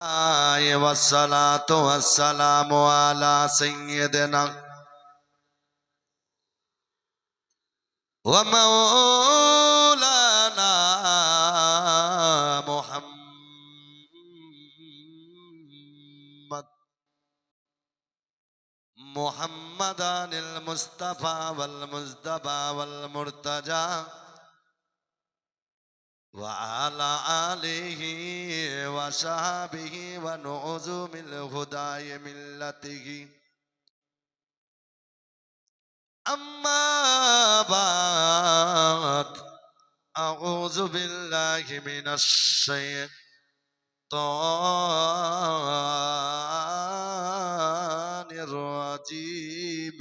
والصلاة والسلام على سيدنا ومولانا محمد المصطفى والمجتبى والمرتجى وعلى آله وصحبه ونعوذ بالهدى ملته أما بعد أعوذ بالله من الشيطان الرجيم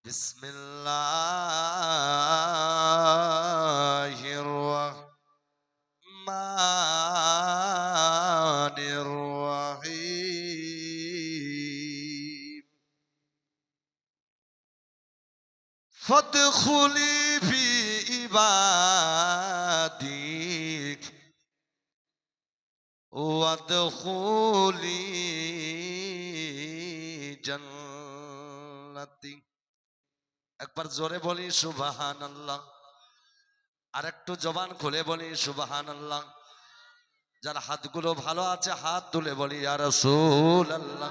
بسم الله الرحمن الرحيم فادخلي في عبادي وادخلي جنتي একবার জোরে বলি সুবহানাল্লাহ, আর একটু জবান খুলে বলি সুবহানাল্লাহ। যার হাতগুলো ভালো আছে হাত তুলে বলি ইয়া রাসূলুল্লাহ।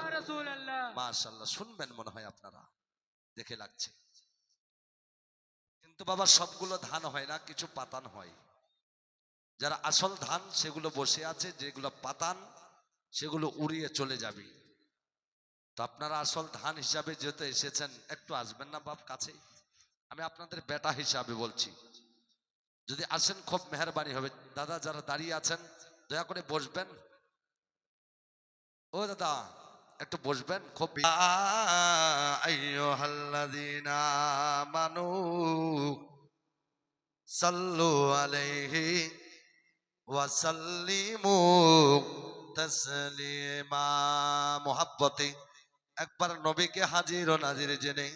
মাশাআল্লাহ, শুনবেন মনে হয় আপনারা, দেখে লাগছে। কিন্তু বাবা সবগুলো ধান হয় না, কিছু পাতান হয়। যারা আসল ধান সেগুলো বসে আছে, যেগুলো পাতান সেগুলো উড়িয়ে চলে যাবে। তো আপনারা আসল ধান হিসাবে যেহেতু এসেছেন, একটু আসবেন না বাপ কাছে? আমি আপনাদের বেটা হিসাবে বলছি, যদি আসেন খুব মেহেরবানি হবে। দাদা যারা দাঁড়িয়ে আছেন দয়া করে বসবেন। ও দাদা একটু বসবেন। খুব আইয়ুহাল্লাযীনা আমানু সাল্লু আলাইহি ওয়া সাল্লিমু তাসলিমা। মুহাব্বতে একবার নবীকে হাজির ও নাজির জেনে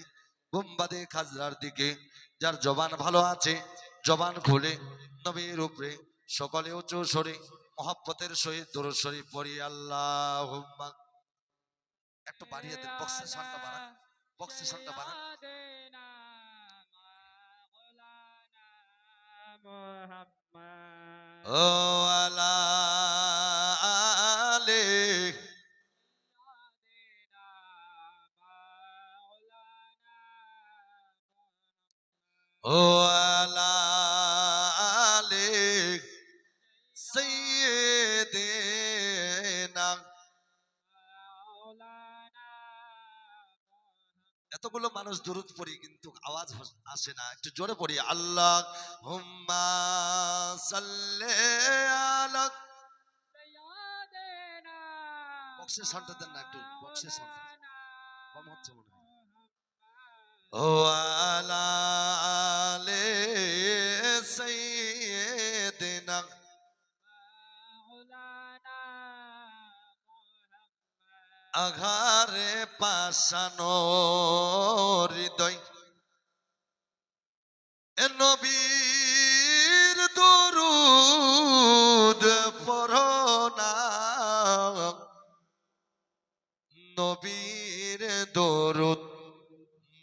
গুম্বাদে খাজরার দিকে যার জবান ভালো আছে জবান খুলে নবীর উপরে সকলে উঁচু সরে মুহাব্বতের সহিত দুরূদ শরীফ পড়ি। আল্লাহুম্মা, একটু বাড়িয়ে দেন, বক্সের সাউন্ডটা বাড়ান, বক্সের সাউন্ডটা বাড়ান। ও আলা আলে ও আলা আলে সাইয়্যিদিনা। এতগুলো মানুষ দুরূদ পড়ি কিন্তু আওয়াজ আসে না, একটু জোরে পড়ি। আল্লাহুম্মা সাল্লি আলা। বক্সের সাউন্ডটা দেন না, একটু বক্সের সাউন্ডটা কম হচ্ছে মনে হয়। ও আলা আলে সাইয়্যিদিনা। আঘারে পাশানো হৃদয় এ নবীর দরুদ পড়ো না, নবীর দরুদ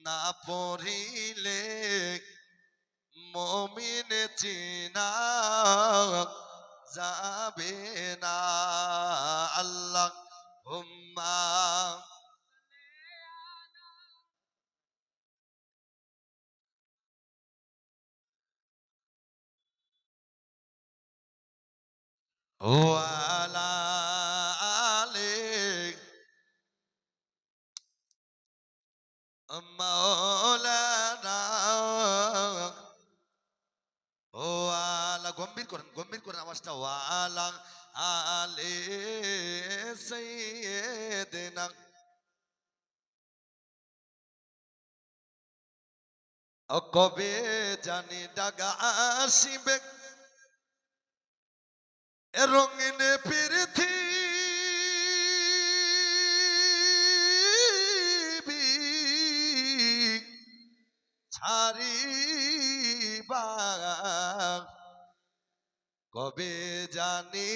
না পড়িলে মুমিন চিনা যাবে না। আল্লাহুম্মা ওয়া আলা আলি মাওলানা। ও আলা, গম্ভীর করেন, গম্ভীর করেন আওয়াজটা। ওয়া আলা আলি সাইয়্যিদিনা। কবে জানি ডাগা আসিবে এ রঙিন পৃথিবী ছাড়িবা, কবে জানি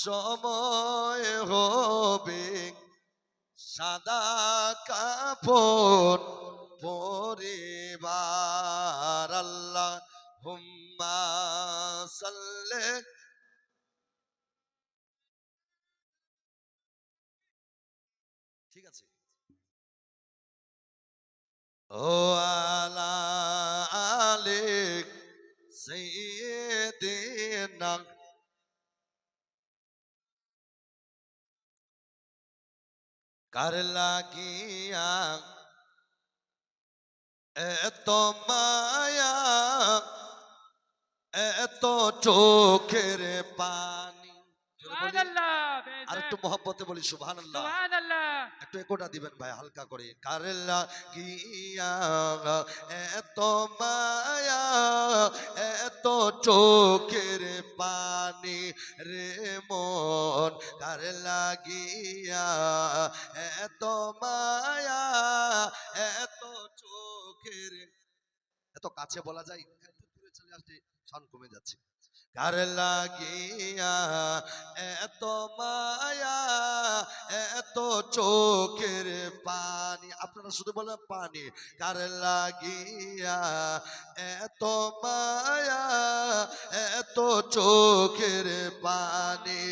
সময় হবে সাদা কাপড় পরিবার আল্লাহ হুম্মা সাল্লে। ঠিক আছে। ও আলা আলিক সাইয়্যিদিনা। কার লাগিয়া এত মায়া এত চোখের পানি। আর একটু মহব্বতে বলি সুবহানাল্লাহ। একটু একোটা দিবেন ভাই হালকা করে। কার লাগিয়া এত মায়া এত চোখের পানি রে মন। কার লাগিয়া এত মায়া এত চোখের। এত কাছে বলা যায়, একটু দূরে চলে আসলে সাউন্ড কমে যাচ্ছে। কার লাগিয়া এত মায়া এত চোখের পানি। আপনারা শুধু বলবেন পানি। কার লাগিয়া এত মায়া এত চোখের পানি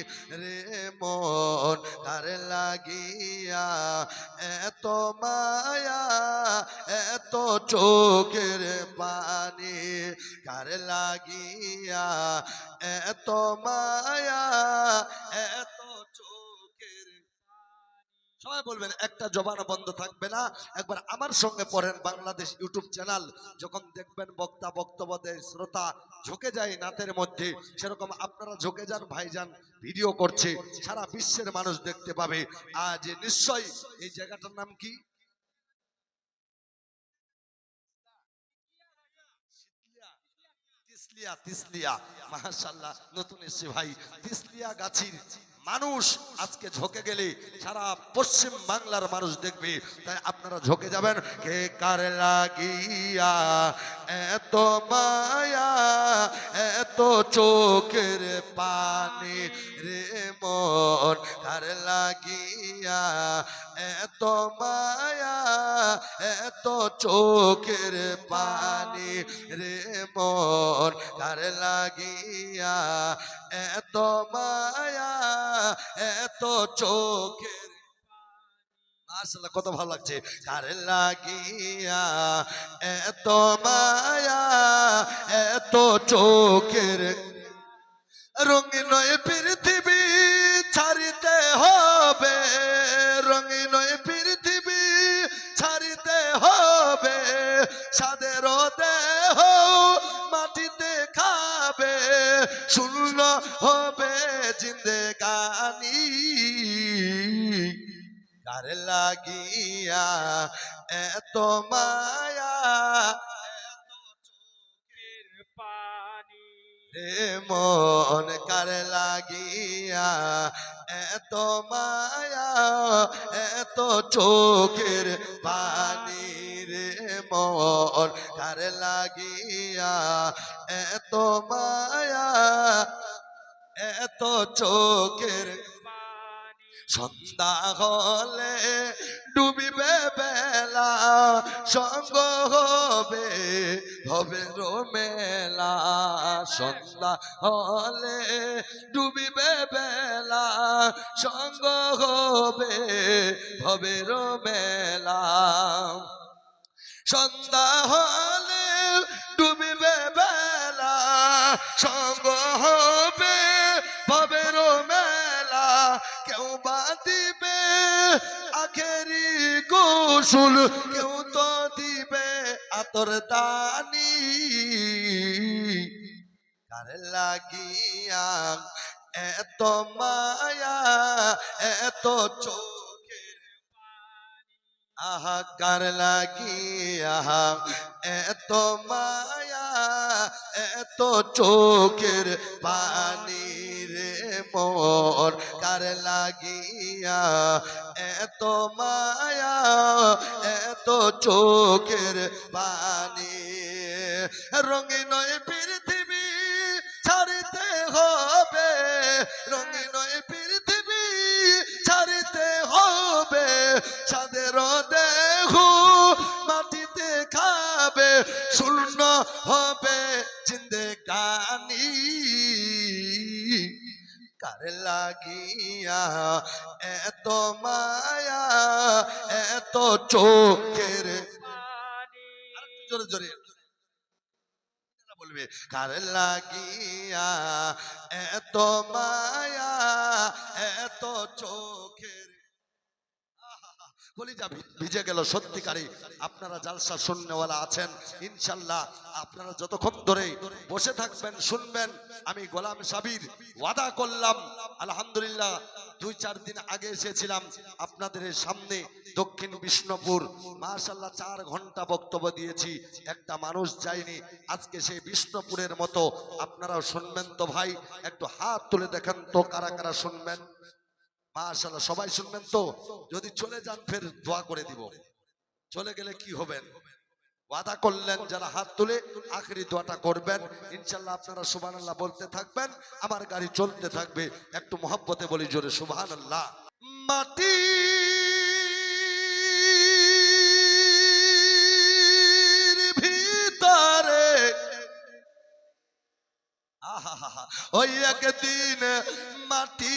রে মন। কার লাগিয়া এত মায়া এত চোখের পানি। কার লাগিয়া এত মায়া এত চোখের। সবাই বলবেন, একটা জবান বন্ধ থাকবে না। একবার আমার সঙ্গে পড়েন। বাংলাদেশ ইউটিউব চ্যানেল যখন দেখবেন বক্তা বক্তব্য দেয়, শ্রোতা ঝুঁকে যায় নাতের মধ্যে, সেরকম আপনারা ঝুঁকে যান। ভাইজান ভিডিও করছে, সারা বিশ্বের মানুষ দেখতে পাবে। আজ নিশ্চয়ই এই জায়গাটার নাম কি? তিসলিয়া। তিসলিয়া, মাশাআল্লাহ, নতুন এসেছে ভাই। তিসলিয়া গাছির মানুষ আজকে ঝোঁকে গেলে সারা পশ্চিম বাংলার মানুষ দেখবে। তাই আপনারা ঝোঁকে যাবেন। কে কার লাগিয়া এত মায়া এত চোখের পানি রে মন। কার লাগিয়া এত মায়া এত চোখের পানি রে মন। কার লাগিয়া এত মায়া এত চোখের। মাশাআল্লাহ, কত ভালো লাগছে। কার লাগিয়া এত মায়া এত চোখের। রঙিন পৃথিবী ছাড়িতে হবে, রঙিন পৃথিবী ছাড়িতে হবে। সাদের দেহ মাটিতে খাবে, শূন্য হবে জিন্দেগানি। কার লাগিয়া এত মায়া রে মন। কার লাগিয়া এত মায়া এত চোখের পানি রে মন। কার লাগিয়া এত মায়া এত চোখের। সন্ধ্যা হলে ডুবিবে বেলা, সঙ্গ হবে ভবের মেলা। সন্ধ্যা হলে ডুবিবে বেলা, সঙ্গ হবে ভবের মেলা। সন্ধ্যা হলে ডুবিবে বেলা, সঙ্গ হবে ভবের মেলা। কেউ বা দিবে আখেরি গোসল, কেউ তো দিবে আতর দানি। কার লাগিয়া এত মায়া এত চোখের। আহা কার লাগিয়া এত মায়া এত চোখের পানি রে মোর। কার লাগিয়া এত মায়া এত চোখের পানি। রঙিন পৃথিবী ছাড়তে হবে, রঙিন সাদের দেহ মাটিতে খাবে শূন্য হবে জিন্দেগানি কার লাগিয়া এত মায়া এত চোখের জোরে জোরে বলবে কার লাগিয়া এত মায়া এত চোখের কলিজা ভিজে গেল সত্যিকারী। আপনারা জালসা শুননেওয়ালা আছেন, ইনশাল্লাহ আপনারা যতক্ষণ ধরে বসে থাকবেন শুনবেন। আমি গোলাম সাবির ওয়াদা করলাম, আলহামদুলিল্লাহ 2-4 দিন আগে এসেছিলাম আপনাদের সামনে দক্ষিণ বিষ্ণুপুর, মাশাআল্লাহ 4 ঘন্টা বক্তব্য দিয়েছি, একটা মানুষ যায়নি। আজকে সেই বিষ্ণুপুরের মতো আপনারাও শুনবেন তো ভাই? একটু হাত তুলে দেখেন তো কারা কারা শুনবেন। মাশাআল্লাহ সবাই শুনবেন তো? যদি চলে যান ফের দোয়া করে দিব। চলে গেলে কি হবেন? ওয়াদা করলেন যারা হাত তুলে আখেরি দোয়াটা করবেন, ইনশাআল্লাহ আপনারা সুবহানাল্লাহ বলতে থাকবেন, আমার গাড়ি চলতে থাকবে। একটু মহব্বতে বলি জোরে সুবহানাল্লাহ। মাটির ভিতরে ওই একদিন মাটি